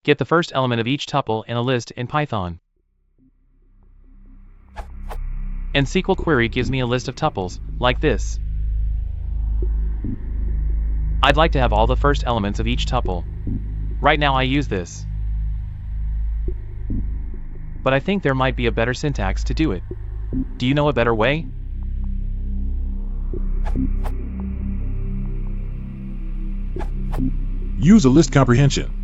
Get the first element of each tuple in a list in Python. And SQL query gives me a list of tuples, like this. I'd like to have all the first elements of each tuple. Right now I use this. But I think there might be a better syntax to do it. Do you know a better way? Use a list comprehension.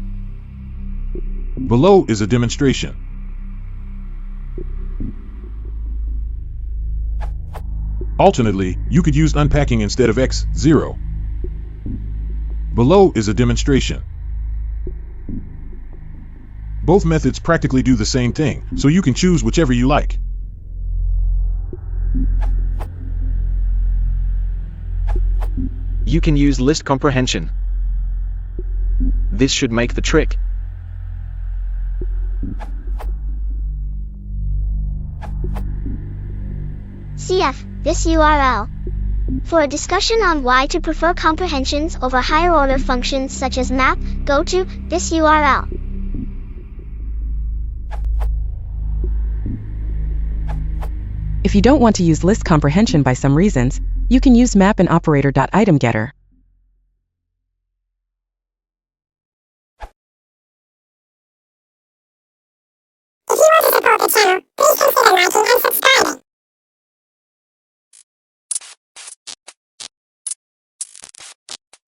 Below is a demonstration. Alternately, you could use unpacking instead of x0. Below is a demonstration. Both methods practically do the same thing, so you can choose whichever you like. You can use list comprehension. This should make the trick. Cf. this URL. For a discussion on why to prefer comprehensions over higher-order functions such as map, go to this URL. If you don't want to use list comprehension by some reasons, you can use map and operator.itemGetter. If you want to support the channel, please consider liking and subscribing.